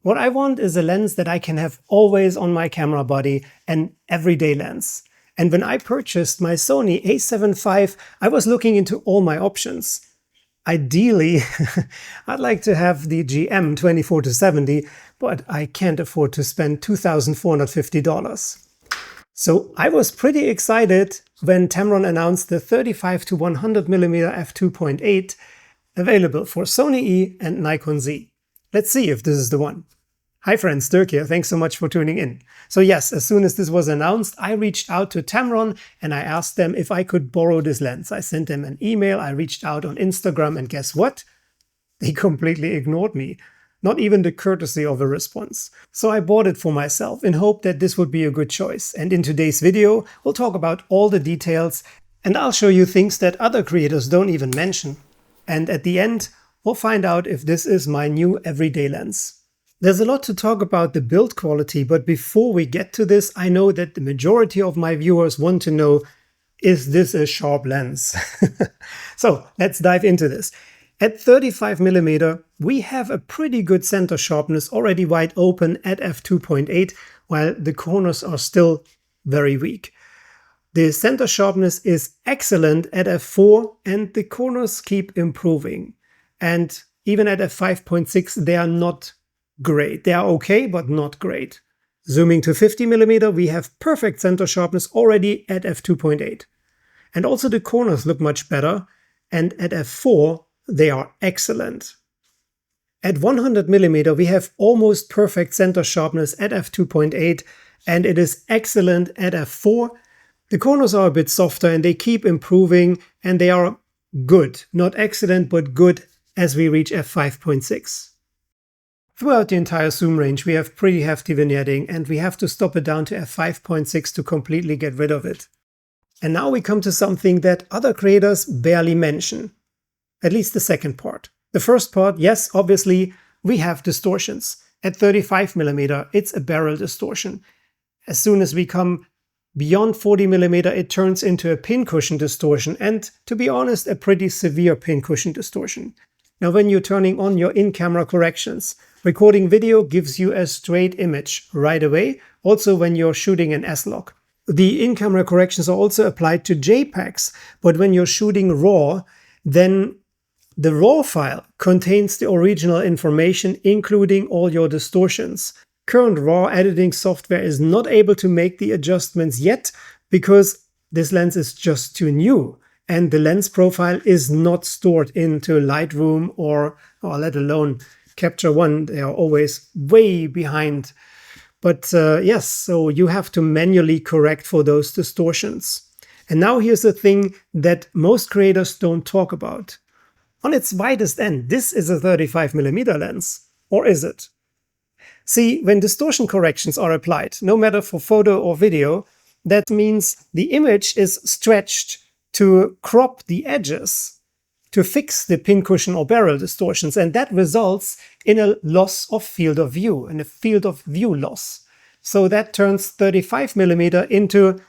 What I want is a lens that I can have always on my camera body, an everyday lens. And when I purchased my Sony A7 V, I was looking into all my options. Ideally, I'd like to have the GM 24-70, but I can't afford to spend $2,450. So I was pretty excited when Tamron announced the 35-100mm f2.8 available for Sony E and Nikon Z. Let's see if this is the one. Hi friends, Dirk here. Thanks so much for tuning in. So yes, as soon as this was announced, I reached out to Tamron and I asked them if I could borrow this lens. I sent them an email, I reached out on Instagram, and guess what? They completely ignored me. Not even the courtesy of a response. So I bought it for myself in hope that this would be a good choice. And in today's video, we'll talk about all the details and I'll show you things that other creators don't even mention. And at the end, we'll find out if this is my new everyday lens. There's a lot to talk about the build quality, but before we get to this, I know that the majority of my viewers want to know, is this a sharp lens? So let's dive into this. At 35mm, we have a pretty good center sharpness already wide open at f2.8, while the corners are still very weak. The center sharpness is excellent at f4 and the corners keep improving. And even at f5.6, they are not great. They are okay, but not great. Zooming to 50mm, we have perfect center sharpness already at f2.8. And also the corners look much better, and at f4, they are excellent. At 100mm, we have almost perfect center sharpness at f2.8, and it is excellent at f4. The corners are a bit softer and they keep improving, and they are good. Not excellent, but good as we reach f5.6. Throughout the entire zoom range, we have pretty hefty vignetting, and we have to stop it down to f5.6 to completely get rid of it. And now we come to something that other creators barely mention. At least the second part. The first part, yes, obviously, we have distortions. At 35mm, it's a barrel distortion. As soon as we come beyond 40mm, it turns into a pincushion distortion, and to be honest, a pretty severe pincushion distortion. Now, when you're turning on your in-camera corrections, recording video gives you a straight image right away, also when you're shooting an S-Log. The in-camera corrections are also applied to JPEGs, but when you're shooting RAW, then the RAW file contains the original information, including all your distortions. Current RAW editing software is not able to make the adjustments yet because this lens is just too new. And the lens profile is not stored into Lightroom or let alone Capture One. They are always way behind. But yes, so you have to manually correct for those distortions. And now here's the thing that most creators don't talk about. On its widest end, this is a 35mm lens. Or is it? See, when distortion corrections are applied, no matter for photo or video, that means the image is stretched to crop the edges, to fix the pincushion or barrel distortions, and that results in a loss of field of view, and a field of view loss. So that turns 35mm into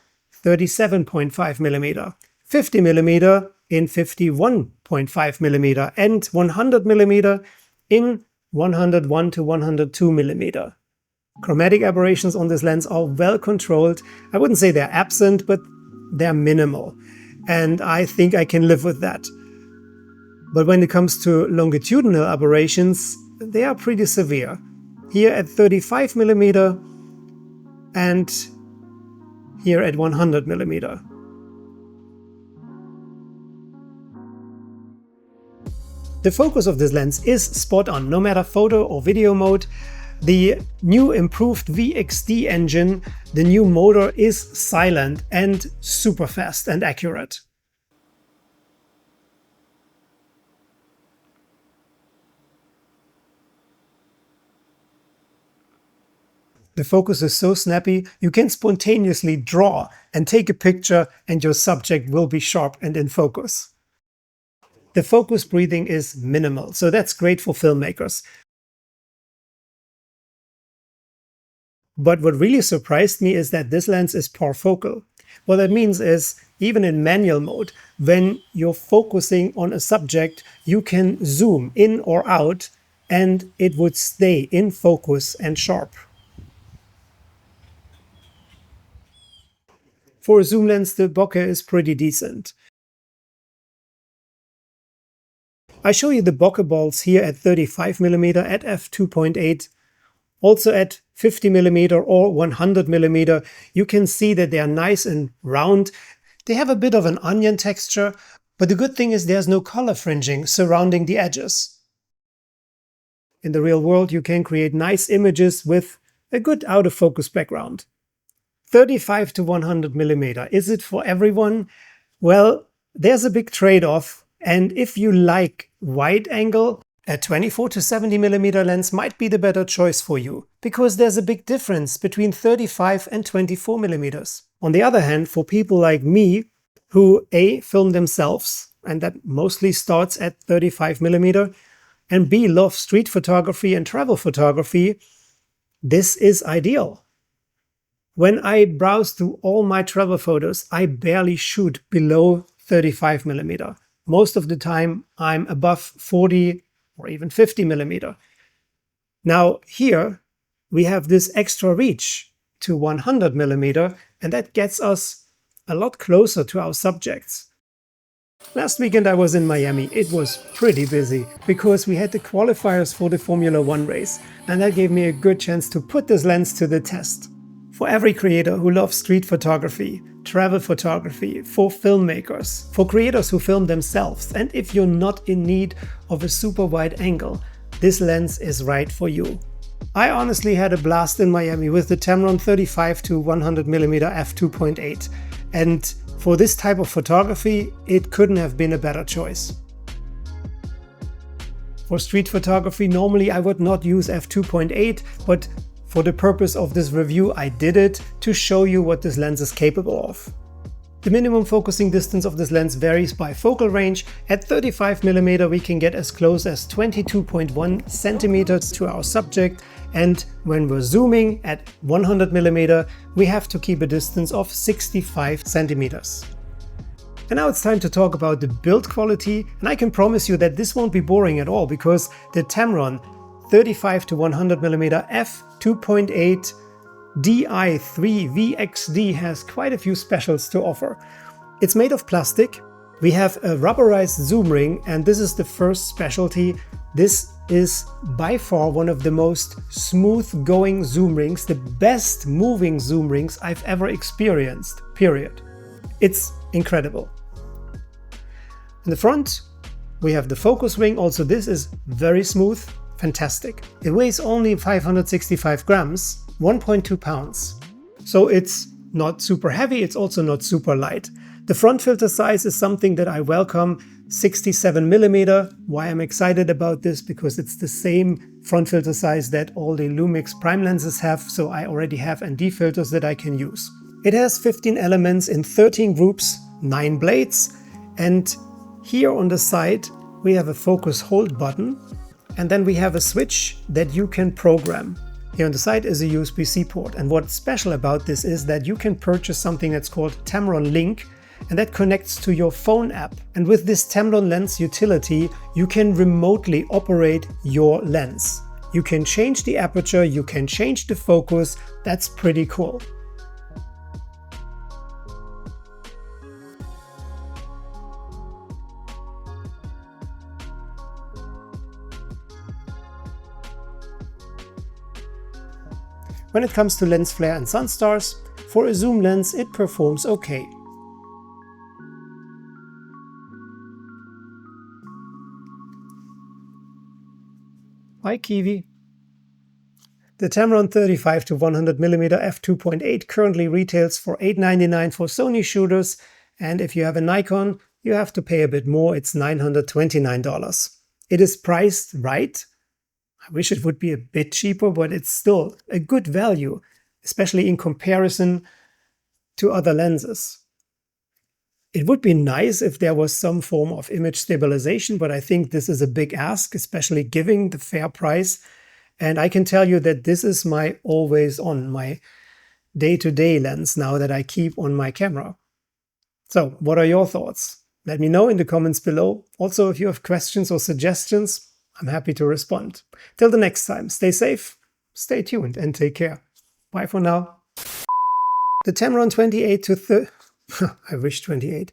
37.5mm, 50mm in 51.5mm, and 100mm in 101 to 102mm. Chromatic aberrations on this lens are well controlled. I wouldn't say they're absent, but they're minimal. And I think I can live with that. But when it comes to longitudinal aberrations, they are pretty severe. Here at 35mm and here at 100mm. The focus of this lens is spot on, no matter photo or video mode. The new improved VXD engine, the new motor is silent and super fast and accurate. The focus is so snappy, you can spontaneously draw and take a picture and your subject will be sharp and in focus. The focus breathing is minimal, so that's great for filmmakers. But what really surprised me is that this lens is parfocal. What that means is, even in manual mode, when you're focusing on a subject, you can zoom in or out and it would stay in focus and sharp. For a zoom lens, the bokeh is pretty decent. I show you the bokeh balls here at 35mm at f2.8. Also at 50mm or 100mm, you can see that they are nice and round. They have a bit of an onion texture, but the good thing is there's no color fringing surrounding the edges. In the real world, you can create nice images with a good out of focus background. 35 to 100mm, is it for everyone? Well, there's a big trade-off, and if you like wide angle, a 24 to 70mm lens might be the better choice for you, because there's a big difference between 35 and 24mm. On the other hand, for people like me, who A, film themselves, and that mostly starts at 35mm, and B, love street photography and travel photography, this is ideal. When I browse through all my travel photos, I barely shoot below 35mm. Most of the time, I'm above 40 or even 50mm. Now here we have this extra reach to 100mm, and that gets us a lot closer to our subjects. Last weekend I was in Miami. It was pretty busy because we had the qualifiers for the Formula 1 race, and that gave me a good chance to put this lens to the test. For every creator who loves street photography, travel photography, for filmmakers, for creators who film themselves, and if you're not in need of a super wide angle, this lens is right for you. I honestly had a blast in Miami with the Tamron 35 to 100mm f2.8, and for this type of photography, it couldn't have been a better choice. For street photography, normally I would not use f2.8, but for the purpose of this review, I did it to show you what this lens is capable of. The minimum focusing distance of this lens varies by focal range. At 35mm we can get as close as 22.1 centimeters to our subject, and when we're zooming at 100mm we have to keep a distance of 65 centimeters. And now it's time to talk about the build quality, and I can promise you that this won't be boring at all, because the Tamron 35 to 100mm f2.8 III VXD has quite a few specials to offer. It's made of plastic. We have a rubberized zoom ring, and this is the first specialty. This is by far one of the most smooth going zoom rings, the best moving zoom rings I've ever experienced, period. It's incredible. In the front, we have the focus ring. Also, this is very smooth. Fantastic. It weighs only 565 grams, 1.2 pounds. So it's not super heavy, it's also not super light. The front filter size is something that I welcome, 67mm. Why I'm excited about this? Because it's the same front filter size that all the Lumix prime lenses have, so I already have ND filters that I can use. It has 15 elements in 13 groups, 9 blades, and here on the side we have a focus hold button. And then we have a switch that you can program. Here on the side is a USB-C port. And what's special about this is that you can purchase something that's called Tamron Link, and that connects to your phone app. And with this Tamron Lens utility, you can remotely operate your lens. You can change the aperture, you can change the focus. That's pretty cool. When it comes to lens flare and sun stars, for a zoom lens it performs okay. Hi Kiwi. The Tamron 35 to 100mm f2.8 currently retails for $899 for Sony shooters, and if you have a Nikon, you have to pay a bit more, it's $929. It is priced right. I wish it would be a bit cheaper, but it's still a good value, especially in comparison to other lenses. It would be nice if there was some form of image stabilization, but I think this is a big ask, especially giving the fair price. And I can tell you that this is my always on, my day-to-day lens now that I keep on my camera. So what are your thoughts? Let me know in the comments below. Also, if you have questions or suggestions, I'm happy to respond. Till the next time, stay safe, stay tuned, and take care. Bye for now. The Tamron 28 to I wish 28.